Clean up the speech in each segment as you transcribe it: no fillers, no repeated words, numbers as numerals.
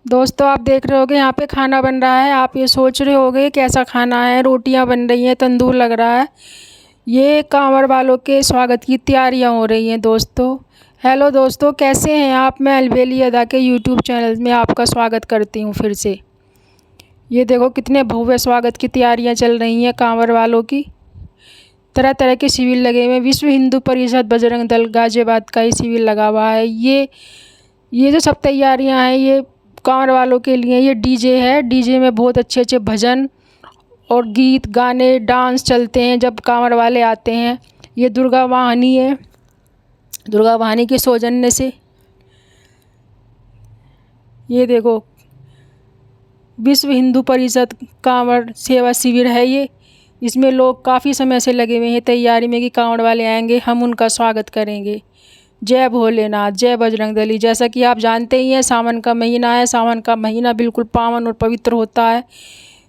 दोस्तों आप देख रहे होगे यहाँ पे खाना बन रहा है। आप ये सोच रहे होगे कैसा खाना है। रोटियां बन रही हैं, तंदूर लग रहा है। ये कांवड़ वालों के स्वागत की तैयारियां हो रही हैं दोस्तों। हेलो दोस्तों, कैसे हैं आप। मैं अलबेली अदा के यूट्यूब चैनल में आपका स्वागत करती हूँ फिर से। ये देखो कितने भव्य स्वागत की तैयारियां चल रही हैं कांवड़ वालों की। तरह तरह के शिविर लगे हुए हैं। विश्व हिंदू परिषद बजरंग दल गाजियाबाद का ही शिविर लगा हुआ है। ये जो सब तैयारियां हैं ये कांवड़ वालों के लिए। ये डीजे है, डीजे में बहुत अच्छे अच्छे भजन और गीत गाने डांस चलते हैं जब कांवड़ वाले आते हैं। ये दुर्गा वाहिनी है, दुर्गा वाहिनी के सौजन्य से ये देखो विश्व हिंदू परिषद कांवड़ सेवा शिविर है ये। इसमें लोग काफ़ी समय से लगे हुए हैं तैयारी में कि कांवड़ वाले आएंगे, हम उनका स्वागत करेंगे। जय भोलेनाथ, जय बजरंगबली। जैसा कि आप जानते ही हैं सावन का महीना है। सावन का महीना बिल्कुल पावन और पवित्र होता है।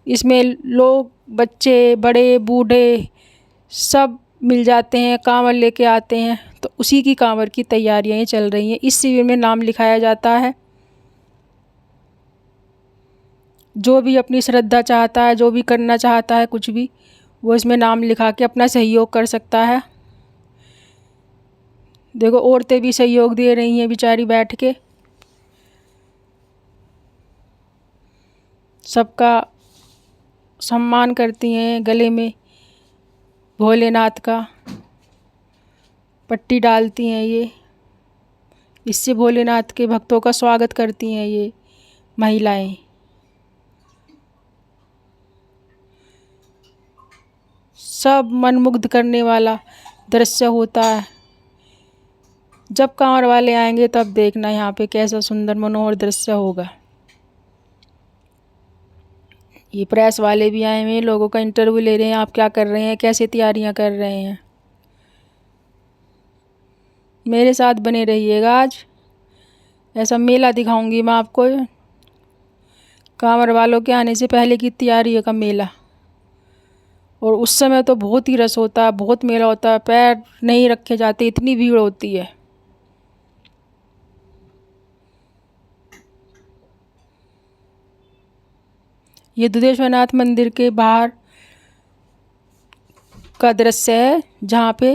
इसमें लोग, बच्चे, बड़े, बूढ़े सब मिल जाते हैं, कांवड़ लेके आते हैं। तो उसी की कांवड़ की तैयारियां चल रही हैं। इस शिविर में नाम लिखाया जाता है। जो भी अपनी श्रद्धा चाहता है, जो भी करना चाहता है कुछ भी, वो इसमें नाम लिखा के अपना सहयोग कर सकता है। देखो औरतें भी सहयोग दे रही हैं बेचारी बैठ के। सबका सम्मान करती हैं, गले में भोलेनाथ का पट्टी डालती हैं ये। इससे भोलेनाथ के भक्तों का स्वागत करती हैं ये महिलाएं। सब मनमुग्ध करने वाला दृश्य होता है। जब कांवड़ वाले आएंगे तब देखना यहाँ पे कैसा सुंदर मनोहर दृश्य होगा। ये प्रेस वाले भी आए हुए हैं, लोगों का इंटरव्यू ले रहे हैं। आप क्या कर रहे हैं, कैसे तैयारियां कर रहे हैं। मेरे साथ बने रहिएगा। आज ऐसा मेला दिखाऊंगी मैं आपको, कांवड़ वालों के आने से पहले की तैयारी का मेला। और उस समय तो बहुत ही रस होता है, बहुत मेला होता है, पैर नहीं रखे जाते, इतनी भीड़ होती है। ये दुधेश्वरनाथ मंदिर के बाहर का दृश्य है जहाँ पे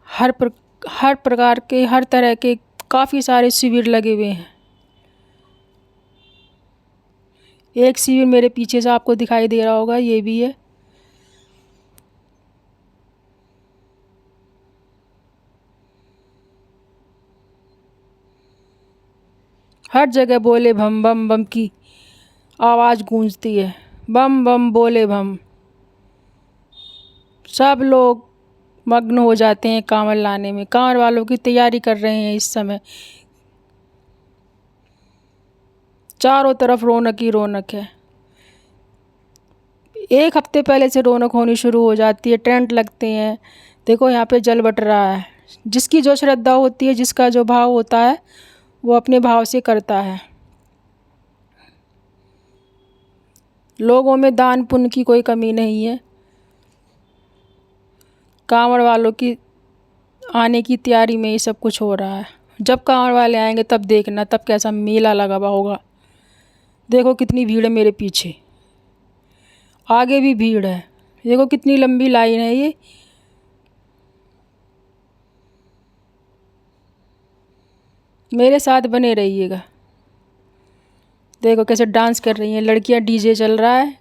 हर प्रकार के, हर तरह के काफ़ी सारे शिविर लगे हुए हैं। एक शिविर मेरे पीछे से आपको दिखाई दे रहा होगा, ये भी है। हर जगह बोले बम बम बम की आवाज़ गूंजती है। बम बम बोले बम। सब लोग मग्न हो जाते हैं कांवड़ लाने में। कांवड़ वालों की तैयारी कर रहे हैं इस समय। चारों तरफ रौनक ही रौनक है। एक हफ्ते पहले से रौनक होनी शुरू हो जाती है, टेंट लगते हैं। देखो यहाँ पे जल बट रहा है। जिसकी जो श्रद्धा होती है, जिसका जो भाव होता है, वो अपने भाव से करता है। लोगों में दान पुण्य की कोई कमी नहीं है। कांवड़ वालों की आने की तैयारी में ही सब कुछ हो रहा है। जब कांवड़ वाले आएंगे तब देखना, तब कैसा मेला लगा हुआ होगा। देखो कितनी भीड़ है मेरे पीछे, आगे भी भीड़ है। देखो कितनी लंबी लाइन है ये। मेरे साथ बने रहिएगा। देखो कैसे डांस कर रही हैं लड़कियां। डीजे चल रहा है,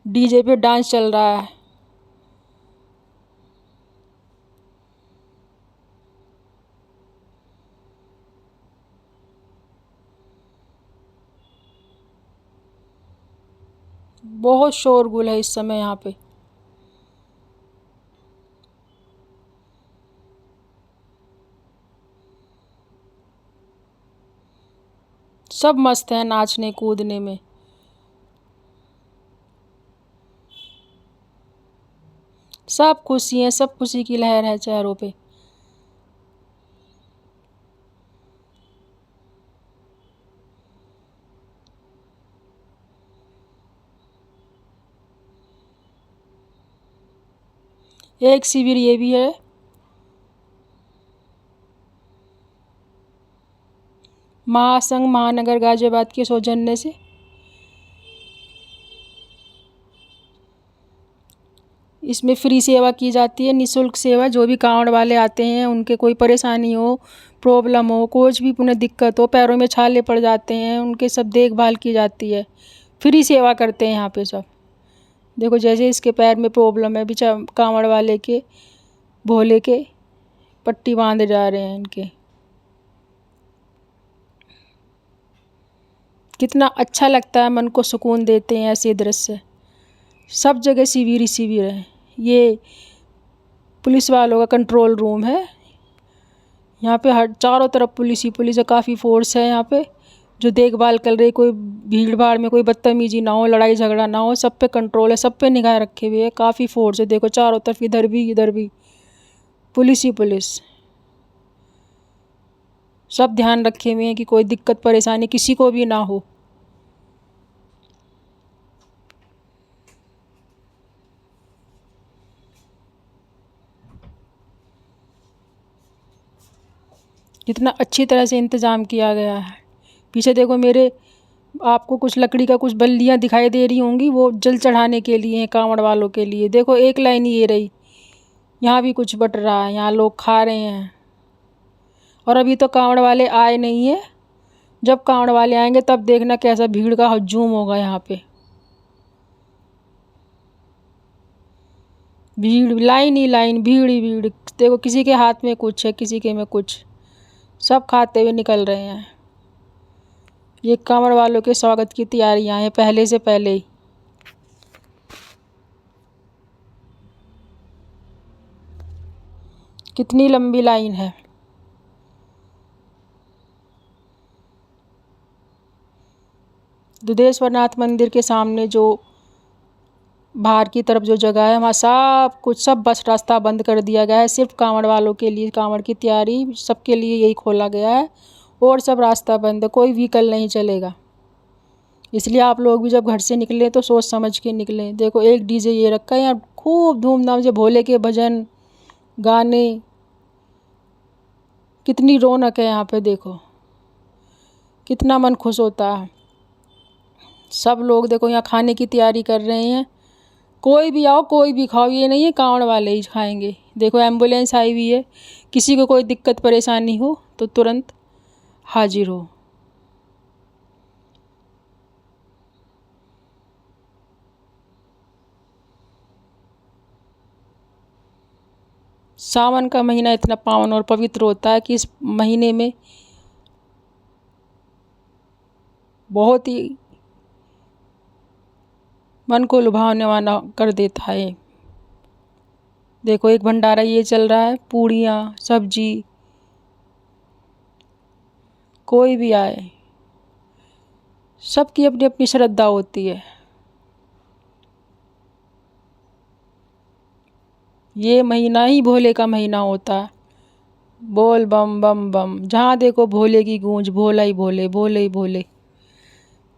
डीजे पे डांस चल रहा है। बहुत शोरगुल है इस समय यहाँ पे। सब मस्त हैं नाचने कूदने में। सब खुशी हैं, सब खुशी की लहर है चेहरों पे। एक शिविर ये भी है। महासंघ महानगर गाजियाबाद के सौजन्य से इसमें फ्री सेवा की जाती है, निःशुल्क सेवा। जो भी कांवड़ वाले आते हैं उनके कोई परेशानी हो, प्रॉब्लम हो, कुछ भी उन्हें दिक्कत हो, पैरों में छाले पड़ जाते हैं, उनके सब देखभाल की जाती है। फ्री सेवा करते हैं यहाँ पे सब। देखो जैसे इसके पैर में प्रॉब्लम है, बेचा कांवड़ वाले के भोले के पट्टी बांधे जा रहे हैं इनके। कितना अच्छा लगता है, मन को सुकून देते हैं ऐसे दृश्य। सब जगह शिविर ही शिविर है। ये पुलिस वालों का कंट्रोल रूम है। यहाँ पे हर चारों तरफ पुलिस ही पुलिस है, काफ़ी फोर्स है यहाँ पे जो देखभाल कर रही। कोई भीड़ भाड़ में कोई बदतमीजी ना हो, लड़ाई झगड़ा ना हो, सब पे कंट्रोल है, सब पे निगाह रखे हुए है, काफ़ी फोर्स है। देखो चारों तरफ, इधर भी पुलिस ही पुलिस, सब ध्यान रखे हुए हैं कि कोई दिक्कत परेशानी किसी को भी ना हो। कितना अच्छी तरह से इंतज़ाम किया गया है। पीछे देखो मेरे, आपको कुछ लकड़ी का कुछ बल्लियाँ दिखाई दे रही होंगी, वो जल चढ़ाने के लिए हैं, कांवड़ वालों के लिए। देखो एक लाइन ये रही, यहाँ भी कुछ बट रहा है, यहाँ लोग खा रहे हैं। और अभी तो कांवड़ वाले आए नहीं है, जब कांवड़ वाले आएंगे तब देखना कैसा भीड़ का हजूम होगा यहाँ पे। भीड़, लाइन ही लाइन, भीड़ ही भीड़। देखो किसी के हाथ में कुछ है, किसी के में कुछ, सब खाते हुए निकल रहे हैं। ये कांवड़ वालों के स्वागत की तैयारियां हैं पहले से पहले ही। कितनी लंबी लाइन है। दुधेश्वरनाथ मंदिर के सामने जो बाहर की तरफ जो जगह है, वहाँ सब कुछ, सब बस रास्ता बंद कर दिया गया है, सिर्फ कांवड़ वालों के लिए। कांवड़ की तैयारी सबके लिए यही खोला गया है, और सब रास्ता बंद है, कोई व्हीकल नहीं चलेगा। इसलिए आप लोग भी जब घर से निकलें तो सोच समझ के निकलें। देखो एक डीजे ये रखा है यहाँ, खूब धूमधाम से भोले के भजन गाने, कितनी रौनक है यहाँ पे। देखो कितना मन खुश होता है। सब लोग देखो यहाँ खाने की तैयारी कर रहे हैं। कोई भी आओ, कोई भी खाओ, ये नहीं है कांवड़ वाले ही खाएंगे। देखो एम्बुलेंस आई हुई है, किसी को कोई दिक्कत परेशानी हो तो तुरंत हाजिर हो। सावन का महीना इतना पावन और पवित्र होता है कि इस महीने में बहुत ही मन को लुभाने वाला कर देता है। देखो एक भंडारा ये चल रहा है, पूड़ियाँ सब्जी, कोई भी आए, सबकी अपनी अपनी श्रद्धा होती है। ये महीना ही भोले का महीना होता है। बोल बम बम बम, जहाँ देखो भोले की गूंज, भोला ही भोले, भोले ही भोले।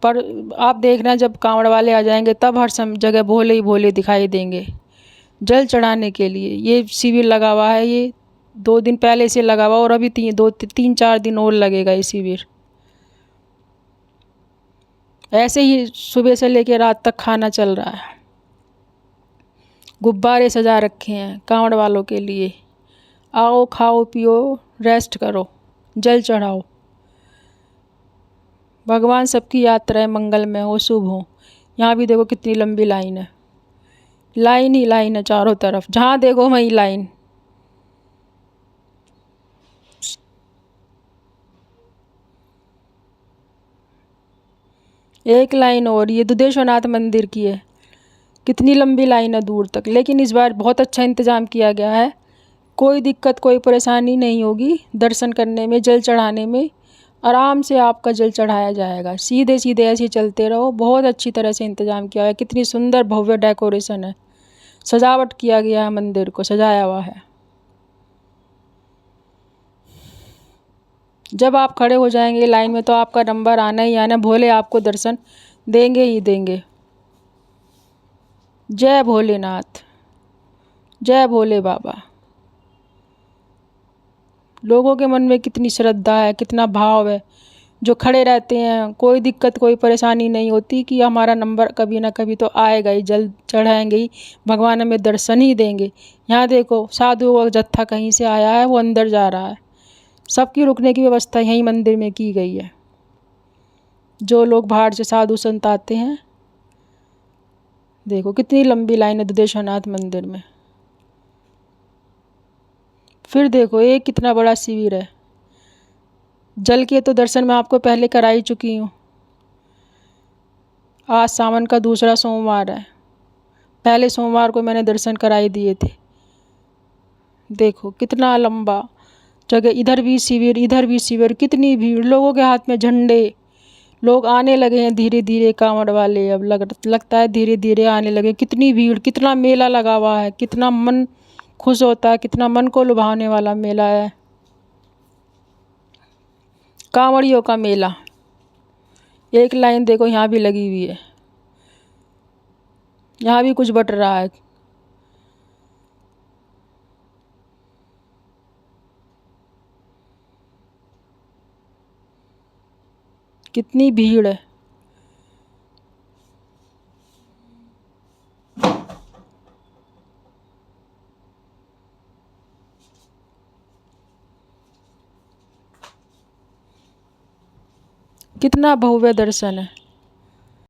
पर आप देखना जब कांवड़ वाले आ जाएंगे तब हर जगह भोले ही भोले दिखाई देंगे। जल चढ़ाने के लिए ये शिविर लगा हुआ है, ये 2 दिन पहले से लगा हुआ, और अभी 3-4 दिन और लगेगा ये शिविर। ऐसे ही सुबह से लेकर रात तक खाना चल रहा है। गुब्बारे सजा रखे हैं कांवड़ वालों के लिए। आओ खाओ पियो, रेस्ट करो, जल चढ़ाओ। भगवान सबकी यात्राएं मंगलमय हो, शुभ हो। यहाँ भी देखो कितनी लंबी लाइन है, लाइन ही लाइन है चारों तरफ, जहाँ देखो वहीं लाइन। एक लाइन और ये दुधेश्वरनाथ मंदिर की है, कितनी लंबी लाइन है दूर तक। लेकिन इस बार बहुत अच्छा इंतज़ाम किया गया है, कोई दिक्कत कोई परेशानी नहीं होगी। दर्शन करने में, जल चढ़ाने में आराम से आपका जल चढ़ाया जाएगा। सीधे सीधे ऐसे ही चलते रहो। बहुत अच्छी तरह से इंतज़ाम किया है, कितनी सुंदर भव्य डेकोरेशन है, सजावट किया गया है, मंदिर को सजाया हुआ है। जब आप खड़े हो जाएंगे लाइन में तो आपका नंबर आना ही आना, भोले आपको दर्शन देंगे ही देंगे। जय भोलेनाथ, जय भोले बाबा। लोगों के मन में कितनी श्रद्धा है, कितना भाव है। जो खड़े रहते हैं, कोई दिक्कत कोई परेशानी नहीं होती कि हमारा नंबर कभी ना कभी तो आएगा ही, जल चढ़ाएंगे ही, भगवान हमें दर्शन ही देंगे। यहाँ देखो साधुओं का जत्था कहीं से आया है, वो अंदर जा रहा है। सबकी रुकने की व्यवस्था यहीं मंदिर में की गई है। जो लोग बाहर से साधु संत आते हैं, देखो कितनी लंबी लाइन है दुधेश्वरनाथ मंदिर में। फिर देखो ये कितना बड़ा शिविर है। जल के तो दर्शन मैं आपको पहले करा ही चुकी हूँ। आज सावन का दूसरा सोमवार है, पहले सोमवार को मैंने दर्शन कराई दिए थे। देखो कितना लंबा जगह, इधर भी शिविर इधर भी शिविर, कितनी भीड़, लोगों के हाथ में झंडे। लोग आने लगे हैं धीरे धीरे, कांवड़ वाले अब लगता है धीरे धीरे आने लगे। कितनी भीड़, कितना मेला लगा हुआ है, कितना मन खुश होता है, कितना मन को लुभाने वाला मेला है। कांवड़ियों का मेला। एक लाइन देखो यहाँ भी लगी हुई है, यहाँ भी कुछ बट रहा है। कितनी भीड़ है। कितना भव्य दर्शन है।